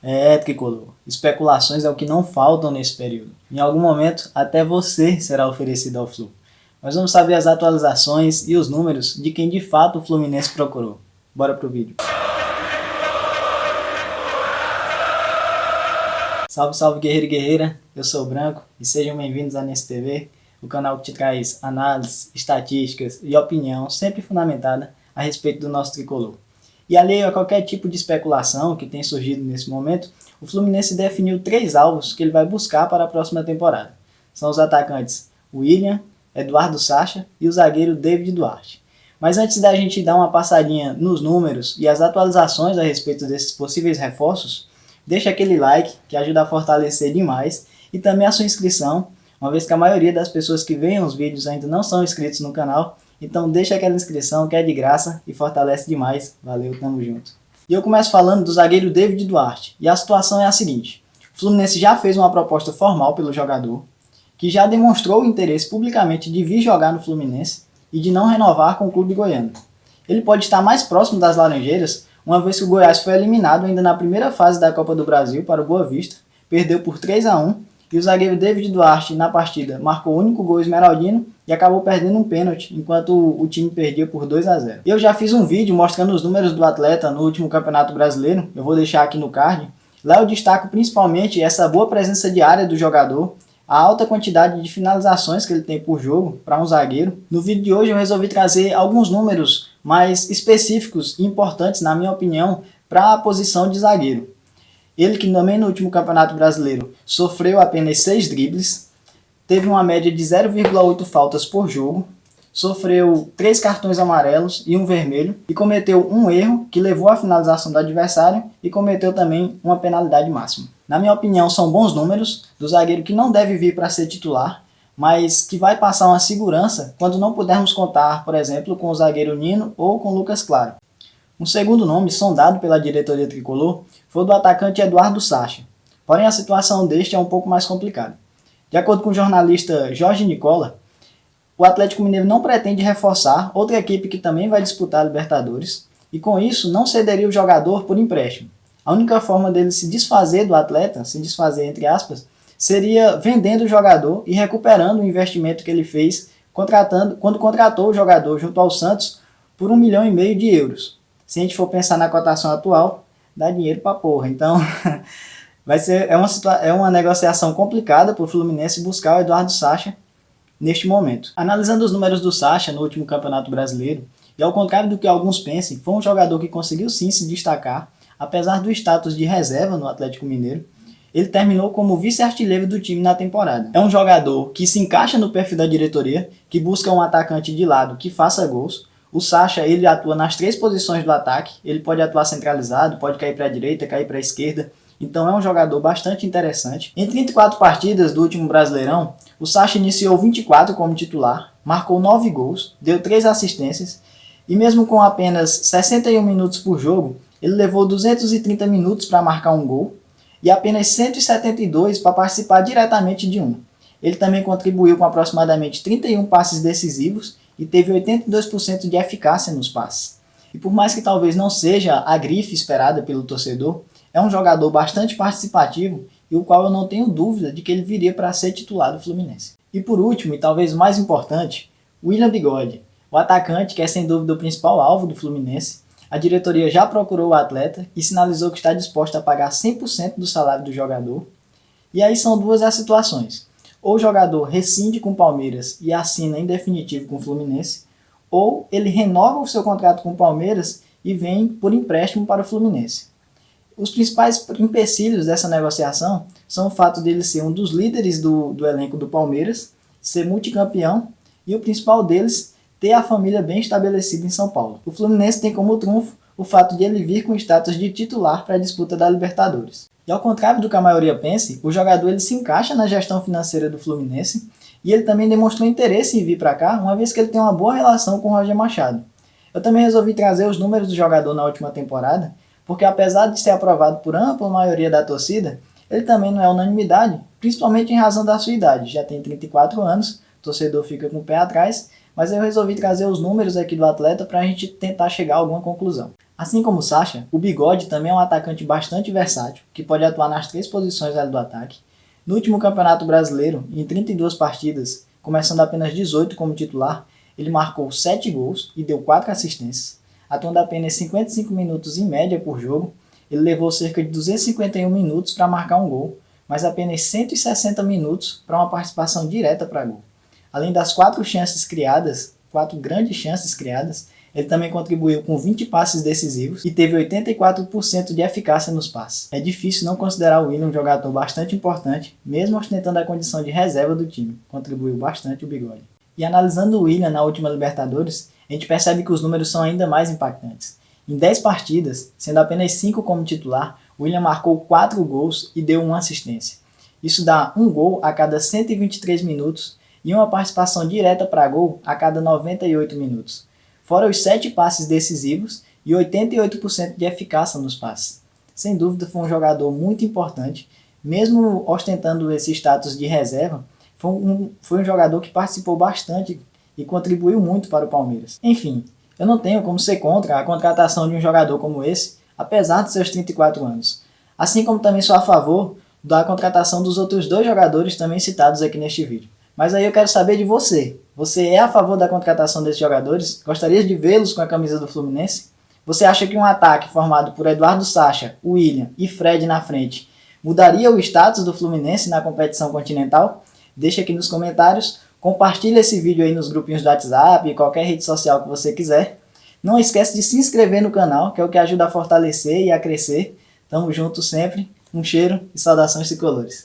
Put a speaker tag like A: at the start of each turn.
A: É, tricolor. Especulações é o que não faltam nesse período. Em algum momento, até você será oferecido ao Flu. Mas vamos saber as atualizações e os números de quem de fato o Fluminense procurou. Bora pro vídeo. Salve, salve guerreiro e guerreira, eu sou o Branco e sejam bem-vindos à NS TV, o canal que te traz análises, estatísticas e opinião sempre fundamentada a respeito do nosso tricolor. E alheio a qualquer tipo de especulação que tenha surgido nesse momento, o Fluminense definiu 3 alvos que ele vai buscar para a próxima temporada. São os atacantes William, Eduardo Sacha e o zagueiro David Duarte. Mas antes da gente dar uma passadinha nos números e as atualizações a respeito desses possíveis reforços, deixa aquele like que ajuda a fortalecer demais e também a sua inscrição, uma vez que a maioria das pessoas que veem os vídeos ainda não são inscritos no canal, então deixa aquela inscrição que é de graça e fortalece demais. Valeu, tamo junto. E eu começo falando do zagueiro David Duarte, e a situação é a seguinte: o Fluminense já fez uma proposta formal pelo jogador, que já demonstrou o interesse publicamente de vir jogar no Fluminense e de não renovar com o clube goiano. Ele pode estar mais próximo das Laranjeiras, uma vez que o Goiás foi eliminado ainda na primeira fase da Copa do Brasil para o Boa Vista, perdeu por 3-1, e o zagueiro David Duarte na partida marcou o único gol esmeraldino e acabou perdendo um pênalti, enquanto o time perdia por 2-0. Eu já fiz um vídeo mostrando os números do atleta no último Campeonato Brasileiro, eu vou deixar aqui no card. Lá eu destaco principalmente essa boa presença diária do jogador, a alta quantidade de finalizações que ele tem por jogo para um zagueiro. No vídeo de hoje eu resolvi trazer alguns números mais específicos e importantes, na minha opinião, para a posição de zagueiro. Ele que também no último Campeonato Brasileiro sofreu apenas 6 dribles, teve uma média de 0,8 faltas por jogo, sofreu 3 cartões amarelos e um vermelho e cometeu um erro que levou à finalização do adversário e cometeu também uma penalidade máxima. Na minha opinião, são bons números do zagueiro que não deve vir para ser titular, mas que vai passar uma segurança quando não pudermos contar, por exemplo, com o zagueiro Nino ou com o Lucas Claro. Um segundo nome sondado pela diretoria tricolor foi o do atacante Eduardo Sacha, porém a situação deste é um pouco mais complicada. De acordo com o jornalista Jorge Nicola, o Atlético Mineiro não pretende reforçar outra equipe que também vai disputar a Libertadores e com isso não cederia o jogador por empréstimo. A única forma dele se desfazer do atleta, se desfazer entre aspas, seria vendendo o jogador e recuperando o investimento que ele fez quando contratou o jogador junto ao Santos por 1,5 milhão de euros. Se a gente for pensar na cotação atual, dá dinheiro pra porra. Então, é uma negociação complicada para o Fluminense buscar o Eduardo Sacha neste momento. Analisando os números do Sacha no último Campeonato Brasileiro, e ao contrário do que alguns pensem, foi um jogador que conseguiu sim se destacar, apesar do status de reserva no Atlético Mineiro. Ele terminou como vice-artilheiro do time na temporada. É um jogador que se encaixa no perfil da diretoria, que busca um atacante de lado que faça gols. O Sacha, ele atua nas 3 posições do ataque, ele pode atuar centralizado, pode cair para a direita, cair para a esquerda, então é um jogador bastante interessante. Em 34 partidas do último Brasileirão, o Sacha iniciou 24 como titular, marcou 9 gols, deu 3 assistências, e mesmo com apenas 61 minutos por jogo, ele levou 230 minutos para marcar um gol, e apenas 172 para participar diretamente de um. Ele também contribuiu com aproximadamente 31 passes decisivos, e teve 82% de eficácia nos passes. E por mais que talvez não seja a grife esperada pelo torcedor, é um jogador bastante participativo e o qual eu não tenho dúvida de que ele viria para ser titular do Fluminense. E por último, e talvez o mais importante, William Bigode, o atacante que é sem dúvida o principal alvo do Fluminense. A diretoria já procurou o atleta e sinalizou que está disposta a pagar 100% do salário do jogador. E aí são duas as situações. Ou o jogador rescinde com o Palmeiras e assina em definitivo com o Fluminense, ou ele renova o seu contrato com o Palmeiras e vem por empréstimo para o Fluminense. Os principais empecilhos dessa negociação são o fato dele ser um dos líderes do elenco do Palmeiras, ser multicampeão e o principal deles, ter a família bem estabelecida em São Paulo. O Fluminense tem como trunfo o fato de ele vir com status de titular para a disputa da Libertadores. E ao contrário do que a maioria pense, o jogador ele se encaixa na gestão financeira do Fluminense e ele também demonstrou interesse em vir para cá, uma vez que ele tem uma boa relação com o Roger Machado. Eu também resolvi trazer os números do jogador na última temporada, porque apesar de ser aprovado por ampla maioria da torcida, ele também não é unanimidade, principalmente em razão da sua idade. Já tem 34 anos, o torcedor fica com o pé atrás, mas eu resolvi trazer os números aqui do atleta para a gente tentar chegar a alguma conclusão. Assim como o Sacha, o Bigode também é um atacante bastante versátil, que pode atuar nas 3 posições do ataque. No último Campeonato Brasileiro, em 32 partidas, começando apenas 18 como titular, ele marcou 7 gols e deu 4 assistências. Atuando apenas 55 minutos em média por jogo, ele levou cerca de 251 minutos para marcar um gol, mas apenas 160 minutos para uma participação direta para gol. Além das 4 grandes chances criadas, ele também contribuiu com 20 passes decisivos e teve 84% de eficácia nos passes. É difícil não considerar o Willian um jogador bastante importante, mesmo ostentando a condição de reserva do time. Contribuiu bastante o Bigode. E analisando o Willian na última Libertadores, a gente percebe que os números são ainda mais impactantes. Em 10 partidas, sendo apenas 5 como titular, o Willian marcou 4 gols e deu 1 assistência. Isso dá 1 gol a cada 123 minutos e uma participação direta para gol a cada 98 minutos. Fora os 7 passes decisivos e 88% de eficácia nos passes. Sem dúvida foi um jogador muito importante, mesmo ostentando esse status de reserva, foi um jogador que participou bastante e contribuiu muito para o Palmeiras. Enfim, eu não tenho como ser contra a contratação de um jogador como esse, apesar de seus 34 anos. Assim como também sou a favor da contratação dos outros 2 jogadores também citados aqui neste vídeo. Mas aí eu quero saber de você. Você é a favor da contratação desses jogadores? Gostaria de vê-los com a camisa do Fluminense? Você acha que um ataque formado por Eduardo Sacha, Willian e Fred na frente mudaria o status do Fluminense na competição continental? Deixa aqui nos comentários, compartilha esse vídeo aí nos grupinhos do WhatsApp e qualquer rede social que você quiser. Não esquece de se inscrever no canal, que é o que ajuda a fortalecer e a crescer. Tamo junto sempre. Um cheiro e saudações tricolores.